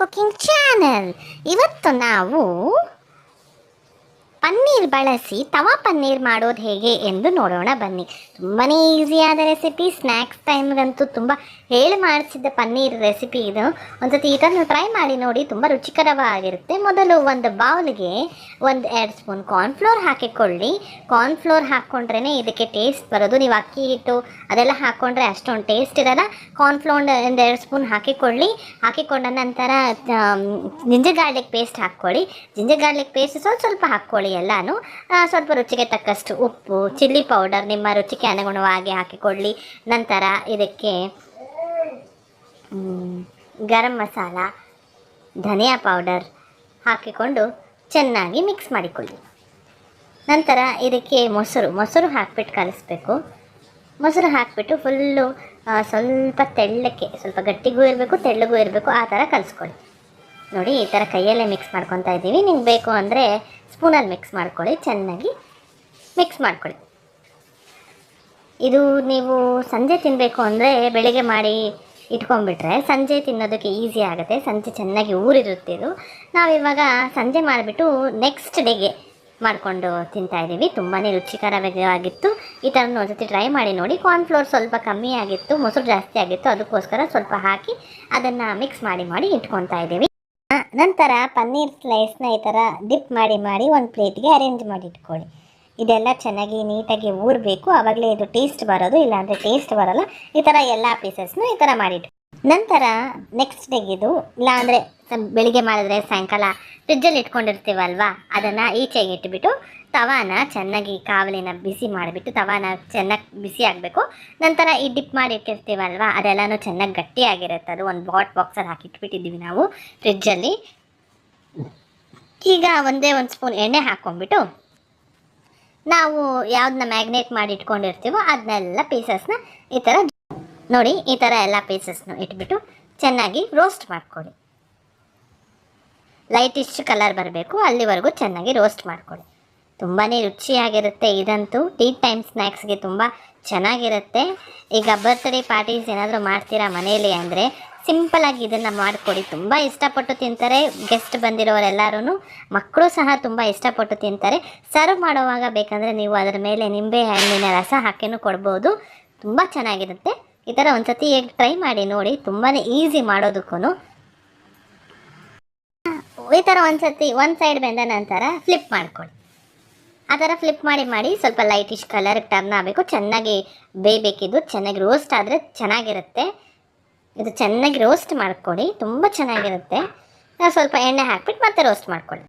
Cooking channel. ಇವತ್ತು ನಾವು ಪನ್ನೀರ್ ಬಳಸಿ ತವಾ ಪನ್ನೀರ್ ಮಾಡೋದು ಹೇಗೆ ಎಂದು ನೋಡೋಣ ಬನ್ನಿ. ತುಂಬಾ ಈಸಿಯಾದ ರೆಸಿಪಿ, ಸ್ನ್ಯಾಕ್ಸ್ ಟೈಮ್ಗಂತೂ ತುಂಬ ಹೇಳಿ ಮಾಡಿಸಿದ್ದ ಪನ್ನೀರ್ ರೆಸಿಪಿ ಇದು. ಒಂದ್ಸತಿ ಇದನ್ನು ಟ್ರೈ ಮಾಡಿ ನೋಡಿ, ತುಂಬ ರುಚಿಕರವಾಗಿರುತ್ತೆ. ಮೊದಲು ಒಂದು ಬೌಲ್ಗೆ 1-2 ಸ್ಪೂನ್ ಕಾರ್ನ್ಫ್ಲೋರ್ ಹಾಕಿಕೊಳ್ಳಿ. ಕಾರ್ನ್ಫ್ಲೋರ್ ಹಾಕ್ಕೊಂಡ್ರೇ ಇದಕ್ಕೆ ಟೇಸ್ಟ್ ಬರೋದು. ನೀವು ಅಕ್ಕಿ ಹಿಟ್ಟು ಅದೆಲ್ಲ ಹಾಕ್ಕೊಂಡ್ರೆ ಅಷ್ಟೊಂದು ಟೇಸ್ಟ್ ಇರೋಲ್ಲ. Cornflour 1-2 spoon ಹಾಕಿಕೊಳ್ಳಿ. ಹಾಕಿಕೊಂಡ ನಂತರ ಜಿಂಜರ್ ಗಾರ್ಲಿಕ್ ಪೇಸ್ಟ್ ಹಾಕ್ಕೊಳ್ಳಿ. ಜಿಂಜರ್ ಗಾರ್ಲಿಕ್ ಪೇಸ್ಟ್ ಸ್ವಲ್ಪ ಹಾಕ್ಕೊಳ್ಳಿ. ಎಲ್ಲನೂ ಸ್ವಲ್ಪ ರುಚಿಗೆ ತಕ್ಕಷ್ಟು ಉಪ್ಪು, ಚಿಲ್ಲಿ ಪೌಡರ್ ನಿಮ್ಮ ರುಚಿಗೆ ಅನುಗುಣವಾಗಿ ಹಾಕಿಕೊಳ್ಳಿ. ನಂತರ ಇದಕ್ಕೆ ಗರಂ ಮಸಾಲ, ಧನಿಯಾ ಪೌಡರ್ ಹಾಕಿಕೊಂಡು ಚೆನ್ನಾಗಿ ಮಿಕ್ಸ್ ಮಾಡಿಕೊಳ್ಳಿ. ನಂತರ ಇದಕ್ಕೆ ಮೊಸರು ಹಾಕಿಬಿಟ್ಟು ಕಲಿಸ್ಬೇಕು. ಮೊಸರು ಹಾಕಿಬಿಟ್ಟು ಫುಲ್ಲು ಸ್ವಲ್ಪ ತೆಳ್ಳಕ್ಕೆ, ಸ್ವಲ್ಪ ಗಟ್ಟಿಗೂ ಇರಬೇಕು ತೆಳ್ಳಗೂ ಇರಬೇಕು, ಆ ಥರ ಕಲಿಸ್ಕೊಳ್ಳಿ. ನೋಡಿ, ಈ ಥರ ಕೈಯಲ್ಲೇ ಮಿಕ್ಸ್ ಮಾಡ್ಕೊತಾ ಇದ್ದೀವಿ. ನಿಮ್ಗೆ ಬೇಕು ಅಂದರೆ ಸ್ಪೂನಲ್ಲಿ ಮಿಕ್ಸ್ ಮಾಡ್ಕೊಳ್ಳಿ. ಚೆನ್ನಾಗಿ ಮಿಕ್ಸ್ ಮಾಡ್ಕೊಳ್ಳಿ. ಇದು ನೀವು ಸಂಜೆ ತಿನ್ನಬೇಕು ಅಂದರೆ ಬೆಳಿಗ್ಗೆ ಮಾಡಿ ಇಟ್ಕೊಂಡ್ಬಿಟ್ರೆ ಸಂಜೆ ತಿನ್ನೋದಕ್ಕೆ ಈಸಿ ಆಗುತ್ತೆ. ಸಂಜೆ ಚೆನ್ನಾಗಿ ಊರಿರುತ್ತೆ ಇದು. ನಾವಿವಾಗ ಸಂಜೆ ಮಾಡಿಬಿಟ್ಟು ನೆಕ್ಸ್ಟ್ ಡೇಗೆ ಮಾಡಿಕೊಂಡು ತಿಂತಾಯಿದ್ದೀವಿ. ತುಂಬಾ ರುಚಿಕರವಾಗಿತ್ತು. ಈ ಥರ ಒಂದ್ಸತಿ ಟ್ರೈ ಮಾಡಿ ನೋಡಿ. ಕಾರ್ನ್ಫ್ಲೋರ್ ಸ್ವಲ್ಪ ಕಮ್ಮಿ ಆಗಿತ್ತು, ಮೊಸರು ಜಾಸ್ತಿ ಆಗಿತ್ತು, ಅದಕ್ಕೋಸ್ಕರ ಸ್ವಲ್ಪ ಹಾಕಿ ಅದನ್ನು ಮಿಕ್ಸ್ ಮಾಡಿ ಇಟ್ಕೊತಾ ಇದ್ದೀವಿ. ನಂತರ ಪನ್ನೀರ್ ಸ್ಲೈಸ್ನ ಈ ಥರ ಡಿಪ್ ಮಾಡಿ ಒಂದು ಪ್ಲೇಟ್ಗೆ ಅರೇಂಜ್ ಮಾಡಿ ಇಟ್ಕೊಳ್ಳಿ. ಇದೆಲ್ಲ ಚೆನ್ನಾಗಿ ನೀಟಾಗಿ ಊರಬೇಕು, ಆವಾಗಲೇ ಇದು ಟೇಸ್ಟ್ ಬರೋದು, ಇಲ್ಲಾಂದರೆ ಟೇಸ್ಟ್ ಬರೋಲ್ಲ. ಈ ಥರ ಎಲ್ಲ ಪೀಸಸ್ನು ಈ ಥರ ಮಾಡಿಟ್ಟು ನಂತರ ನೆಕ್ಸ್ಟ್ ಡೇಗಿದು, ಇಲ್ಲಾಂದರೆ ಬೆಳಿಗ್ಗೆ ಮಾಡಿದ್ರೆ ಸಾಯಂಕಾಲ ಫ್ರಿಜ್ಜಲ್ಲಿ ಇಟ್ಕೊಂಡಿರ್ತೀವಲ್ವ, ಅದನ್ನು ಈಚೆಗೆ ಇಟ್ಬಿಟ್ಟು ತವಾನ ಚೆನ್ನಾಗಿ ಕಾವಲಿನ ಬಿಸಿ ಮಾಡಿಬಿಟ್ಟು ತವಾನ ಚೆನ್ನಾಗಿ ಬಿಸಿ ಆಗಬೇಕು. ನಂತರ ಈ ಡಿಪ್ ಮಾಡಿ ಇಟ್ಟಿರ್ತೀವಲ್ವ, ಅದೆಲ್ಲನೂ ಚೆನ್ನಾಗಿ ಗಟ್ಟಿಯಾಗಿರುತ್ತೆ. ಅದು ಒಂದು ಬಾಕ್ಸಲ್ಲಿ ಹಾಕಿಟ್ಬಿಟ್ಟಿದ್ದೀವಿ ನಾವು ಫ್ರಿಜ್ಜಲ್ಲಿ. ಈಗ ಒಂದೇ ಒಂದು ಸ್ಪೂನ್ ಎಣ್ಣೆ ಹಾಕ್ಕೊಂಡ್ಬಿಟ್ಟು ನಾವು ಯಾವುದನ್ನ ಮ್ಯಾಗ್ನೇಟ್ ಮಾಡಿ ಇಟ್ಕೊಂಡಿರ್ತೀವೋ ಅದನ್ನೆಲ್ಲ ಪೀಸಸ್ನ ಈ ಥರ ನೋಡಿ, ಈ ಥರ ಎಲ್ಲ ಪೀಸಸ್ನು ಇಟ್ಬಿಟ್ಟು ಚೆನ್ನಾಗಿ ರೋಸ್ಟ್ ಮಾಡ್ಕೊಳ್ಳಿ. ಲೈಟಿಶ್ ಕಲರ್ ಬರಬೇಕು, ಅಲ್ಲಿವರೆಗೂ ಚೆನ್ನಾಗಿ ರೋಸ್ಟ್ ಮಾಡ್ಕೊಳ್ಳಿ. ತುಂಬಾ ರುಚಿಯಾಗಿರುತ್ತೆ. ಇದಂತೂ ಟೀ ಟೈಮ್ ಸ್ನ್ಯಾಕ್ಸ್ಗೆ ತುಂಬ ಚೆನ್ನಾಗಿರುತ್ತೆ. ಈಗ ಬರ್ತ್ಡೇ ಪಾರ್ಟೀಸ್ ಏನಾದರೂ ಮಾಡ್ತೀರಾ ಮನೆಯಲ್ಲಿ ಅಂದರೆ ಸಿಂಪಲಾಗಿ ಇದನ್ನು ಮಾಡಿಕೊಡಿ. ತುಂಬ ಇಷ್ಟಪಟ್ಟು ತಿಂತಾರೆ. ಗೆಸ್ಟ್ ಬಂದಿರೋರೆಲ್ಲರೂ, ಮಕ್ಕಳು ಸಹ ತುಂಬ ಇಷ್ಟಪಟ್ಟು ತಿಂತಾರೆ. ಸರ್ವ್ ಮಾಡುವಾಗ ಬೇಕಂದರೆ ನೀವು ಅದರ ಮೇಲೆ ನಿಂಬೆ ಹಣ್ಣಿನ ರಸ ಹಾಕಿನೂ ಕೊಡ್ಬೋದು. ತುಂಬ ಚೆನ್ನಾಗಿರುತ್ತೆ. ಈ ಥರ ಒಂದು ಸತಿ ಟ್ರೈ ಮಾಡಿ ನೋಡಿ, ತುಂಬಾ ಈಸಿ ಮಾಡೋದಕ್ಕೂ. ಈ ಥರ ಒಂದು ಸೈಡ್ ಬೆಂದ ನಂತರ ಫ್ಲಿಪ್ ಮಾಡ್ಕೊಳ್ಳಿ. ಆ ಥರ ಫ್ಲಿಪ್ ಮಾಡಿ ಸ್ವಲ್ಪ ಲೈಟಿಶ್ ಕಲರ್ಗೆ ಟರ್ನ್ ಆಗಬೇಕು. ಚೆನ್ನಾಗಿ ಬೇಯಬೇಕಿದ್ದು, ಚೆನ್ನಾಗಿ ರೋಸ್ಟ್ ಆದರೆ ಚೆನ್ನಾಗಿರುತ್ತೆ. ಇದು ಚೆನ್ನಾಗಿ ರೋಸ್ಟ್ ಮಾಡ್ಕೊಳ್ಳಿ, ತುಂಬ ಚೆನ್ನಾಗಿರುತ್ತೆ. ಸ್ವಲ್ಪ ಎಣ್ಣೆ ಹಾಕ್ಬಿಟ್ಟು ಮತ್ತೆ ರೋಸ್ಟ್ ಮಾಡ್ಕೊಳ್ಳಿ.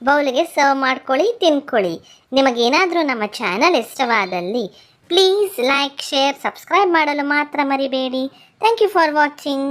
ಬೌಲಿಗೆ ಸರ್ವ್ ಮಾಡ್ಕೊಳ್ಳಿ, ತಿನ್ಕೊಳ್ಳಿ. ನಿಮಗೇನಾದರೂ ನಮ್ಮ ಚಾನಲ್ ಇಷ್ಟವಾದಲ್ಲಿ ಪ್ಲೀಸ್ ಲೈಕ್, ಶೇರ್, ಸಬ್ಸ್ಕ್ರೈಬ್ ಮಾಡಲು ಮಾತ್ರ ಮರಿಬೇಡಿ. Thank you for watching.